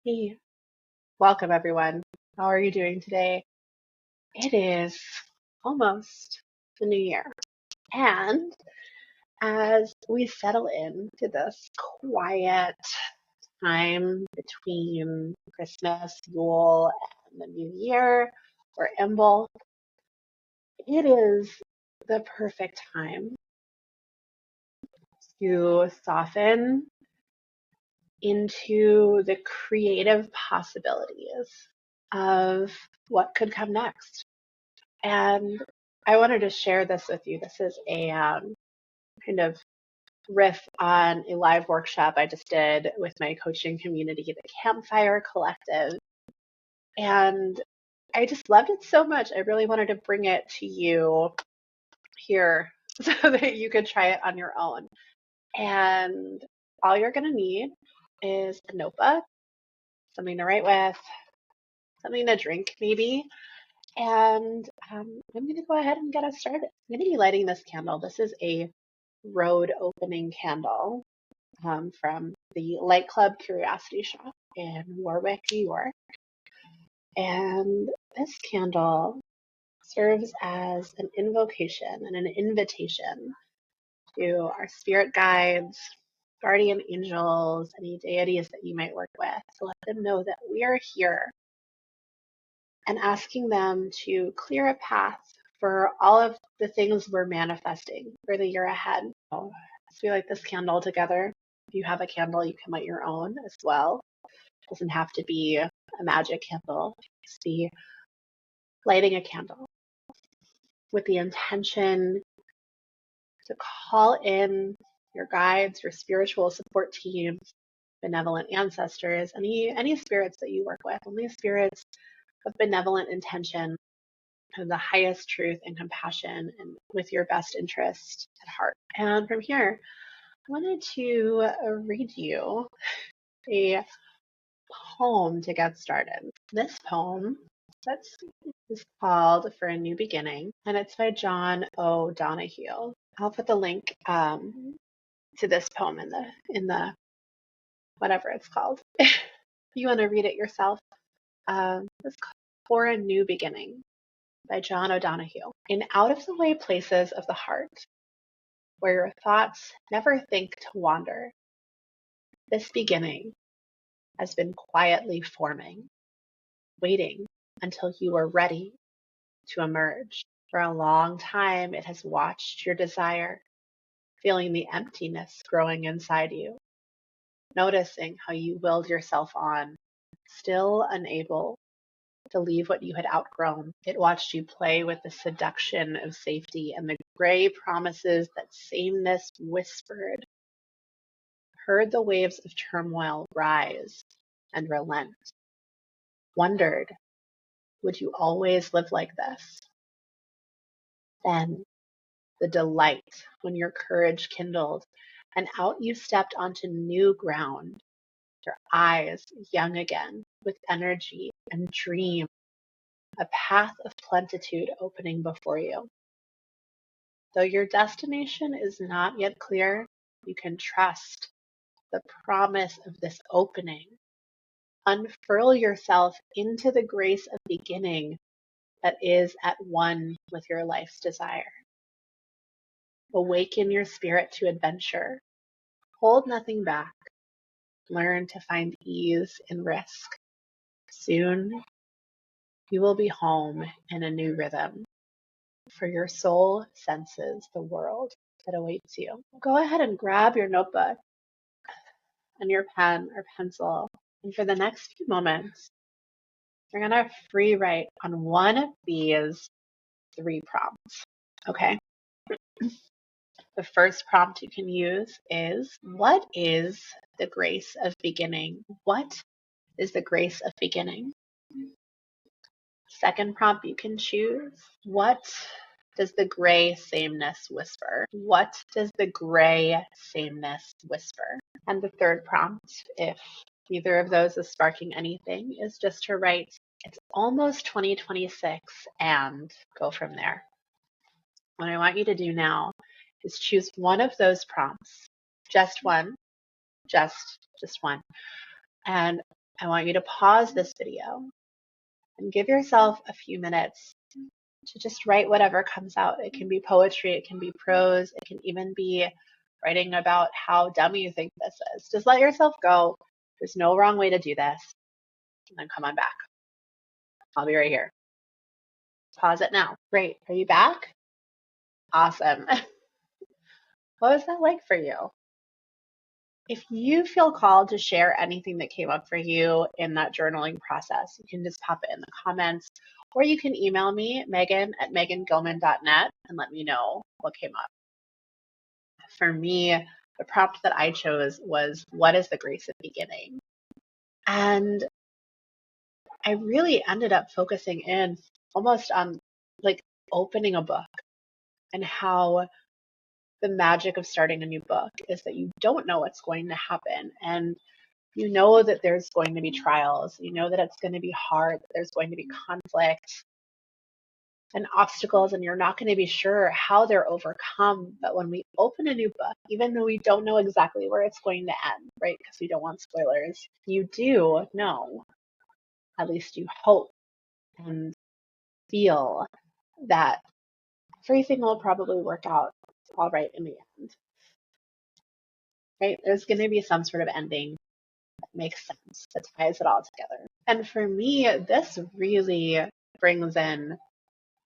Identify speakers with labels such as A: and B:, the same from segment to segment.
A: Hey, welcome everyone. How are you doing today? It is almost the new year. And as we settle into this quiet time between Christmas, Yule, and the new year, or Imbolc, it is the perfect time to soften into the creative possibilities of what could come next. And I wanted to share this with you. This is a kind of riff on a live workshop I just did with my coaching community, the Campfire Collective. And I just loved it so much. I really wanted to bring it to you here so that you could try it on your own. And all you're going to need is a notebook, something to write with, something to drink maybe, and I'm going to go ahead and get us started. I'm going to be lighting this candle. This is a road opening candle from the Light Club Curiosity Shop in Warwick, New York. And this candle serves as an invocation and an invitation to our spirit guides, guardian angels, any deities that you might work with, to let them know that we are here, and asking them to clear a path for all of the things we're manifesting for the year ahead. So as we light this candle together, if you have a candle, you can light your own as well. It doesn't have to be a magic candle. Just be lighting a candle with the intention to call in your guides, your spiritual support teams, benevolent ancestors, any spirits that you work with, only spirits of benevolent intention, of the highest truth and compassion, and with your best interest at heart. And from here, I wanted to read you a poem to get started. This poem is called For a New Beginning, and it's by John O. Donahue. I'll put the link to this poem in the whatever it's called. If you want to read it yourself, it's called For a New Beginning by John O'Donohue. In out of the way places of the heart, where your thoughts never think to wander, this beginning has been quietly forming, waiting until you are ready to emerge. For a long time, it has watched your desire, feeling the emptiness growing inside you, noticing how you willed yourself on, still unable to leave what you had outgrown. It watched you play with the seduction of safety and the gray promises that sameness whispered, heard the waves of turmoil rise and relent, wondered, would you always live like this? Then the delight when your courage kindled and out you stepped onto new ground, your eyes young again with energy and dream, a path of plenitude opening before you. Though your destination is not yet clear, you can trust the promise of this opening. Unfurl yourself into the grace of beginning that is at one with your life's desire. Awaken your spirit to adventure. Hold nothing back. Learn to find ease in risk. Soon you will be home in a new rhythm, for your soul senses the world that awaits you. Go ahead and grab your notebook and your pen or pencil, and for the next few moments, you're going to free write on one of these three prompts. Okay? The first prompt you can use is, what is the grace of beginning? What is the grace of beginning? Second prompt you can choose, what does the gray sameness whisper? What does the gray sameness whisper? And the third prompt, if either of those is sparking anything, is just to write, it's almost 2026, and go from there. What I want you to do now is choose one of those prompts, just one, just one, and I want you to pause this video and give yourself a few minutes to just write whatever comes out. It can be poetry, it can be prose, it can even be writing about how dumb you think this is. Just let yourself go. There's no wrong way to do this. And then come on back. I'll be right here. Pause it now. Great. Are you back? Awesome. What was that like for you? If you feel called to share anything that came up for you in that journaling process, you can just pop it in the comments, or you can email me, megan@megangillman.net, and let me know what came up. For me, the prompt that I chose was, what is the grace of beginning? And I really ended up focusing in almost on like opening a book, and how the magic of starting a new book is that you don't know what's going to happen. And you know that there's going to be trials. You know that it's going to be hard. That there's going to be conflict and obstacles, and you're not going to be sure how they're overcome. But when we open a new book, even though we don't know exactly where it's going to end, right? Because we don't want spoilers, you do know, at least you hope and feel that everything will probably work out all right in the end, right? There's going to be some sort of ending that makes sense, that ties it all together. And for me, this really brings in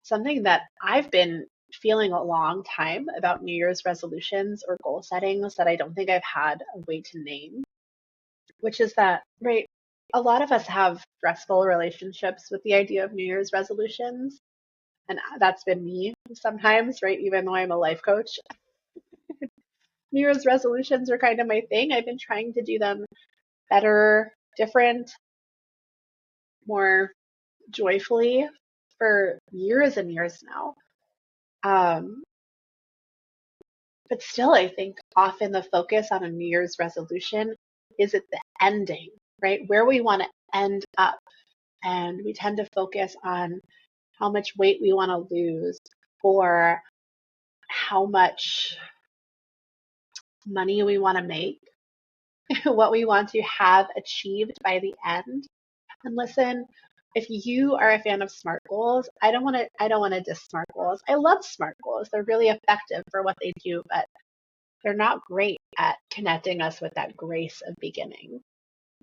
A: something that I've been feeling a long time about New Year's resolutions or goal settings that I don't think I've had a way to name, which is that, right, a lot of us have stressful relationships with the idea of New Year's resolutions. And that's been me sometimes, right? Even though I'm a life coach, New Year's resolutions are kind of my thing. I've been trying to do them better, different, more joyfully for years and years now. But still, I think often the focus on a New Year's resolution is at the ending, right? Where we want to end up. And we tend to focus on how much weight we want to lose, or how much money we want to make, what we want to have achieved by the end. And listen, if you are a fan of SMART goals, I don't want to diss SMART goals. I love SMART goals. They're really effective for what they do, but they're not great at connecting us with that grace of beginning,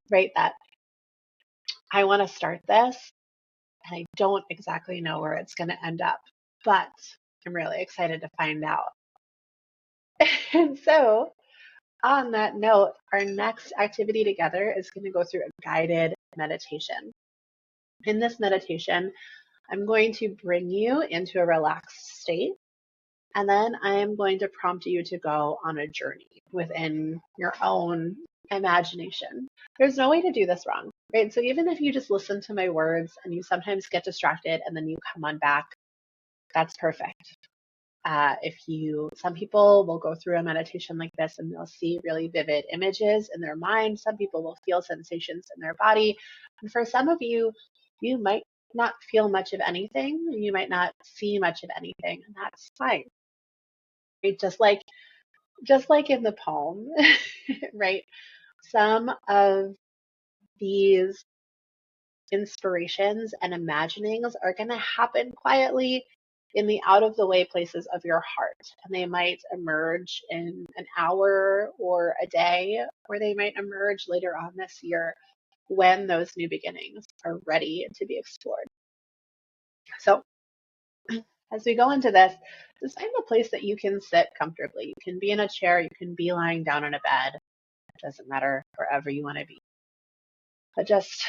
A: right? That I want to start this and I don't exactly know where it's going to end up, but I'm really excited to find out. And so, on that note, our next activity together is going to go through a guided meditation. In this meditation, I'm going to bring you into a relaxed state, and then I am going to prompt you to go on a journey within your own imagination. There's no way to do this wrong, right? So even if you just listen to my words and you sometimes get distracted and then you come on back, that's perfect. Some people will go through a meditation like this and they'll see really vivid images in their mind. Some people will feel sensations in their body. And for some of you, you might not feel much of anything. You might not see much of anything, and that's fine. Right? Just like in the poem, right? Some of these inspirations and imaginings are going to happen quietly in the out of the way places of your heart. And they might emerge in an hour or a day, or they might emerge later on this year when those new beginnings are ready to be explored. So as we go into this, just find a place that you can sit comfortably. You can be in a chair, you can be lying down in a bed. It doesn't matter, wherever you want to be. But just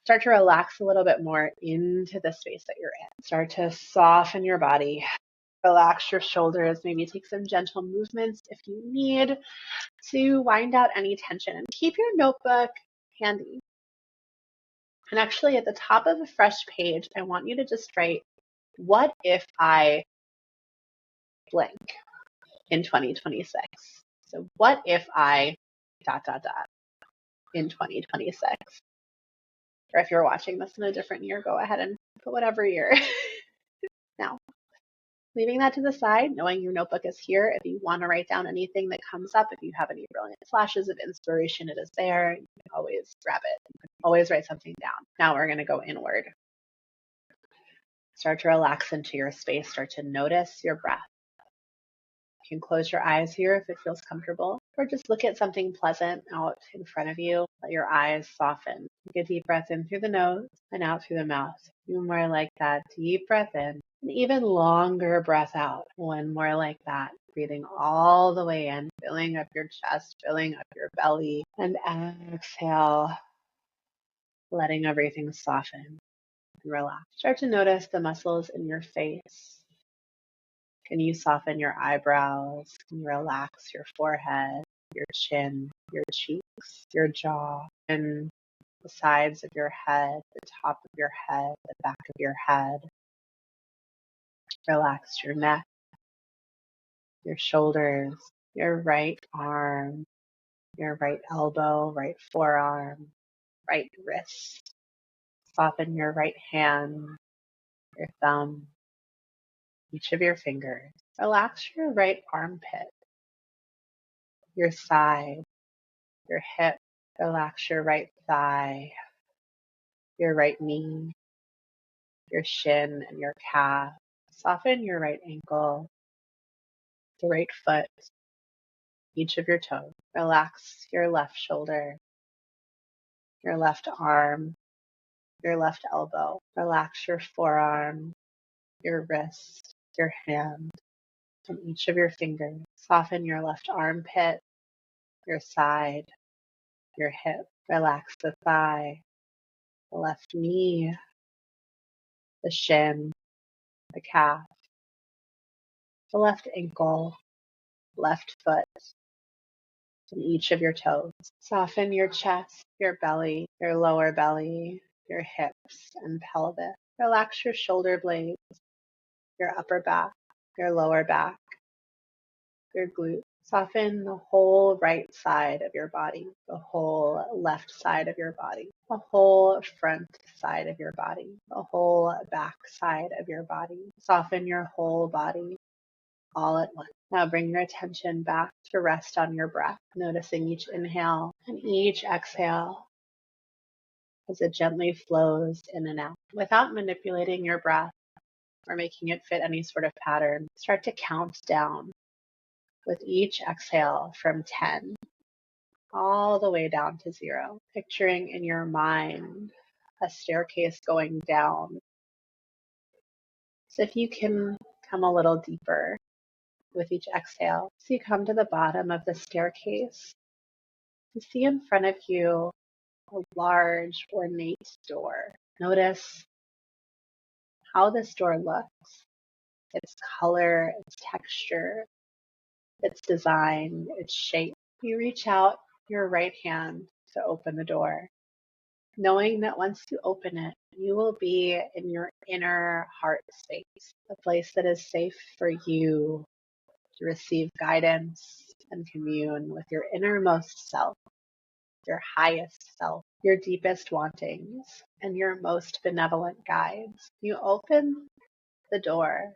A: start to relax a little bit more into the space that you're in. Start to soften your body. Relax your shoulders. Maybe take some gentle movements if you need to wind out any tension. And keep your notebook handy. And actually, at the top of a fresh page, I want you to just write, what if I blank in 2026? So what if I ... in 2026? Or if you're watching this in a different year, go ahead and put whatever year. Now, Leaving that to the side, knowing your notebook is here. If you want to write down anything that comes up, if you have any brilliant flashes of inspiration, it is there. You can always grab it. You can always write something down. Now we're going to go inward. Start to relax into your space. Start to notice your breath. You can close your eyes here if it feels comfortable, or just look at something pleasant out in front of you. Let your eyes soften. Take a deep breath in through the nose and out through the mouth. Two more like that. Deep breath in. An even longer breath out. One more like that. Breathing all the way in, filling up your chest, filling up your belly, and exhale, letting everything soften and relax. Start to notice the muscles in your face. Can you soften your eyebrows? Can you relax your forehead, your chin, your cheeks, your jaw, and the sides of your head, the top of your head, the back of your head? Relax your neck, your shoulders, your right arm, your right elbow, right forearm, right wrist. Soften your right hand, your thumb, each of your fingers. Relax your right armpit, your side, your hip. Relax your right thigh, your right knee, your shin and your calf. Soften your right ankle, the right foot, each of your toes. Relax your left shoulder, your left arm, your left elbow. Relax your forearm, your wrist, your hand, and each of your fingers. Soften your left armpit, your side, your hip. Relax the thigh, the left knee, the shin, the calf, the left ankle, left foot, and each of your toes. Soften your chest, your belly, your lower belly, your hips and pelvis. Relax your shoulder blades, your upper back, your lower back, your glutes. Soften the whole right side of your body, the whole left side of your body, the whole front side of your body, the whole back side of your body. Soften your whole body all at once. Now bring your attention back to rest on your breath, noticing each inhale and each exhale as it gently flows in and out. Without manipulating your breath or making it fit any sort of pattern, start to count down with each exhale from 10 all the way down to 0, picturing in your mind a staircase going down. So if you can come a little deeper with each exhale, so you come to the bottom of the staircase, you see in front of you a large ornate door. Notice how this door looks, its color, its texture, its design, its shape. You reach out your right hand to open the door, knowing that once you open it, you will be in your inner heart space, a place that is safe for you to receive guidance and commune with your innermost self, your highest self, your deepest wantings, and your most benevolent guides. You open the door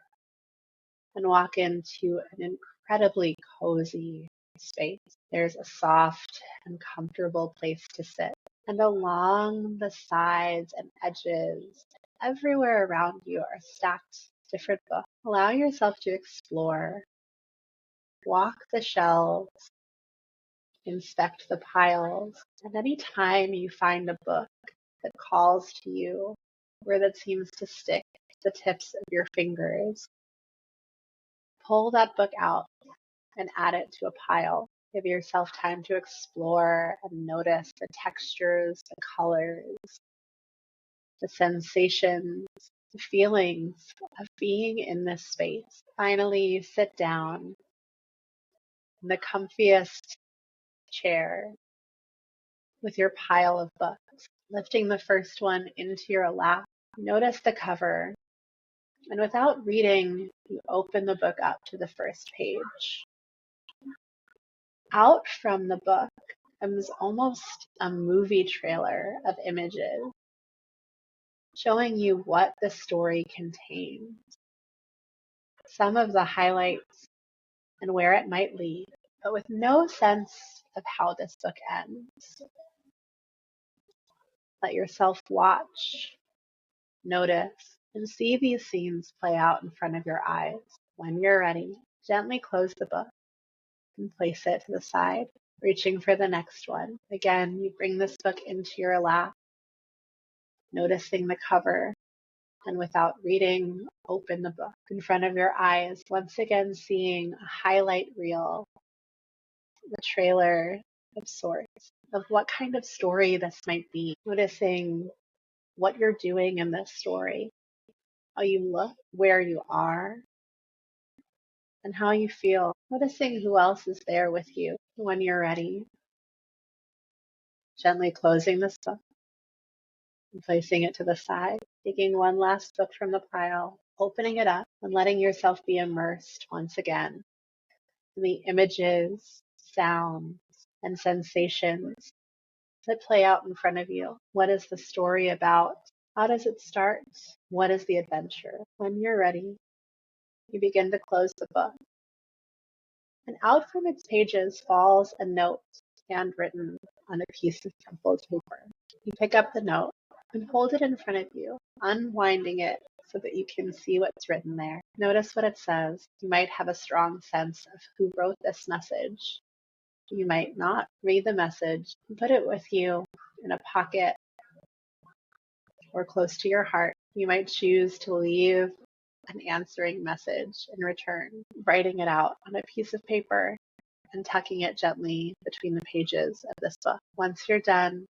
A: and walk into an incredibly cozy space. There's a soft and comfortable place to sit. And along the sides and edges, everywhere around you are stacked different books. Allow yourself to explore, walk the shelves, inspect the piles, and any time you find a book that calls to you or that seems to stick to the tips of your fingers, pull that book out and add it to a pile. Give yourself time to explore and notice the textures, the colors, the sensations, the feelings of being in this space. Finally, you sit down in the comfiest chair with your pile of books, lifting the first one into your lap. Notice the cover, and without reading, you open the book up to the first page. Out from the book comes almost a movie trailer of images showing you what the story contains. some of the highlights and where it might lead, but with no sense of how this book ends. Let yourself watch, notice, and see these scenes play out in front of your eyes. When you're ready, gently close the book and place it to the side, reaching for the next one. Again, you bring this book into your lap, noticing the cover, and without reading, open the book in front of your eyes, once again seeing a highlight reel, the trailer of sorts, of what kind of story this might be, noticing what you're doing in this story, how you look, where you are, and how you feel, noticing who else is there with you. When you're ready, gently closing this book and placing it to the side, taking one last book from the pile, opening it up and letting yourself be immersed once again in the images, sounds, and sensations that play out in front of you. What is the story about? How does it start? What is the adventure? When you're ready, you begin to close the book, and out from its pages falls a note handwritten on a piece of crumpled paper. You pick up the note and hold it in front of you, unwinding it so that you can see what's written there. Notice what it says. You might have a strong sense of who wrote this message. You might not. Read the message and put it with you in a pocket or close to your heart. You might choose to leave an answering message in return, writing it out on a piece of paper and tucking it gently between the pages of this book. Once you're done,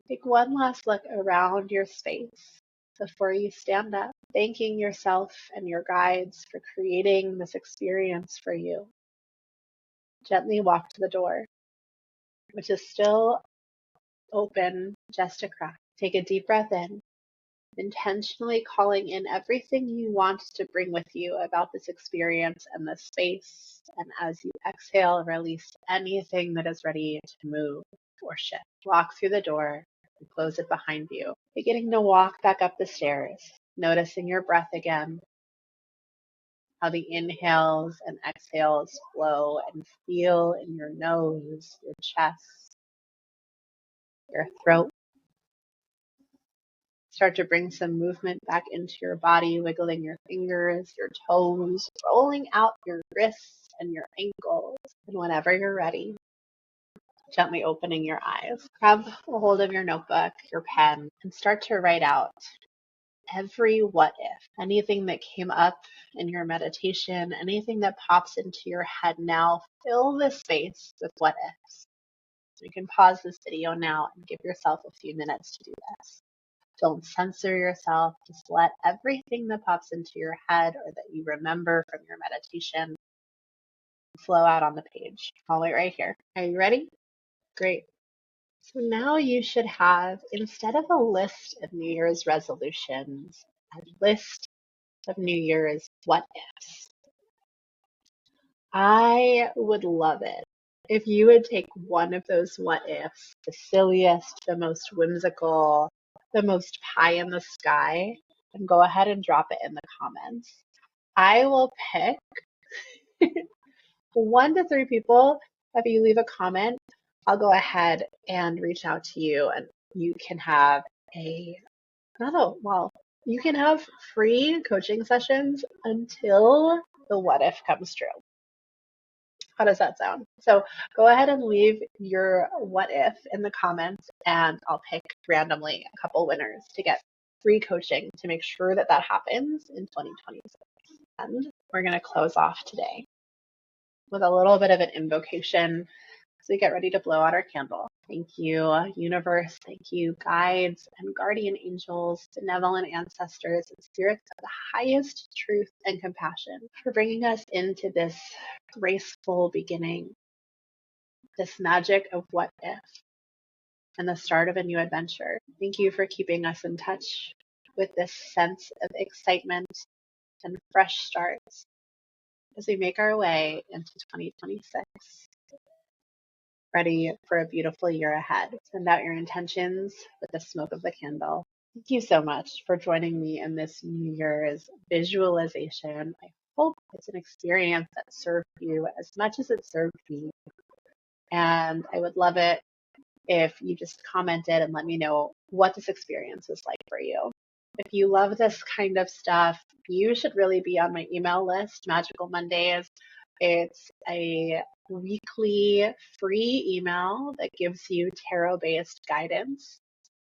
A: take one last look around your space before you stand up, thanking yourself and your guides for creating this experience for you. Gently walk to the door, which is still open just a crack. Take a deep breath in, intentionally calling in everything you want to bring with you about this experience and this space. And as you exhale, release anything that is ready to move or shift. Walk through the door and close it behind you, beginning to walk back up the stairs, noticing your breath again, how the inhales and exhales flow and feel in your nose, your chest, your throat. Start to bring some movement back into your body, wiggling your fingers, your toes, rolling out your wrists and your ankles. And whenever you're ready, gently opening your eyes. Grab a hold of your notebook, your pen, and start to write out every what if. Anything that came up in your meditation, anything that pops into your head now, fill the space with what ifs. So you can pause this video now and give yourself a few minutes to do this. Don't censor yourself. Just let everything that pops into your head or that you remember from your meditation flow out on the page. I'll wait right here. Are you ready? Great. So now you should have, instead of a list of New Year's resolutions, a list of New Year's what ifs. I would love it if you would take one of those what ifs, the silliest, the most whimsical, the most pie in the sky, and go ahead and drop it in the comments. I will pick 1 to 3 people. If you leave a comment, I'll go ahead and reach out to you, and you can have you can have free coaching sessions until the what if comes true. How does that sound? So go ahead and leave your what if in the comments, and I'll pick randomly a couple winners to get free coaching to make sure that that happens in 2026. And we're going to close off today with a little bit of an invocation as we get ready to blow out our candle. Thank you, universe. Thank you, guides and guardian angels, benevolent ancestors, and spirits of the highest truth and compassion for bringing us into this graceful beginning, this magic of what if, and the start of a new adventure. Thank you for keeping us in touch with this sense of excitement and fresh starts as we make our way into 2026. Ready for a beautiful year ahead. Send out your intentions with the smoke of the candle. Thank you so much for joining me in this New Year's visualization. I hope it's an experience that served you as much as it served me. And I would love it if you just commented and let me know what this experience was like for you. If you love this kind of stuff, you should really be on my email list, Magical Mondays. It's a weekly free email that gives you tarot based guidance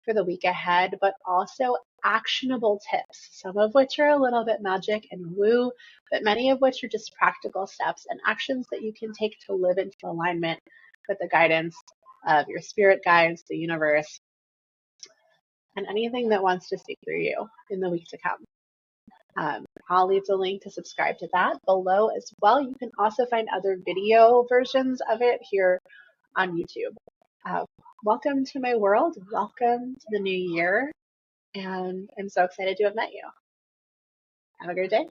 A: for the week ahead, but also actionable tips, some of which are a little bit magic and woo, but many of which are just practical steps and actions that you can take to live into alignment with the guidance of your spirit guides, the universe, and anything that wants to speak through you in the week to come. I'll leave the link to subscribe to that below as well. You can also find other video versions of it here on YouTube. Uh, Welcome to my world. Welcome to the new year. And I'm so excited to have met you. Have a great day.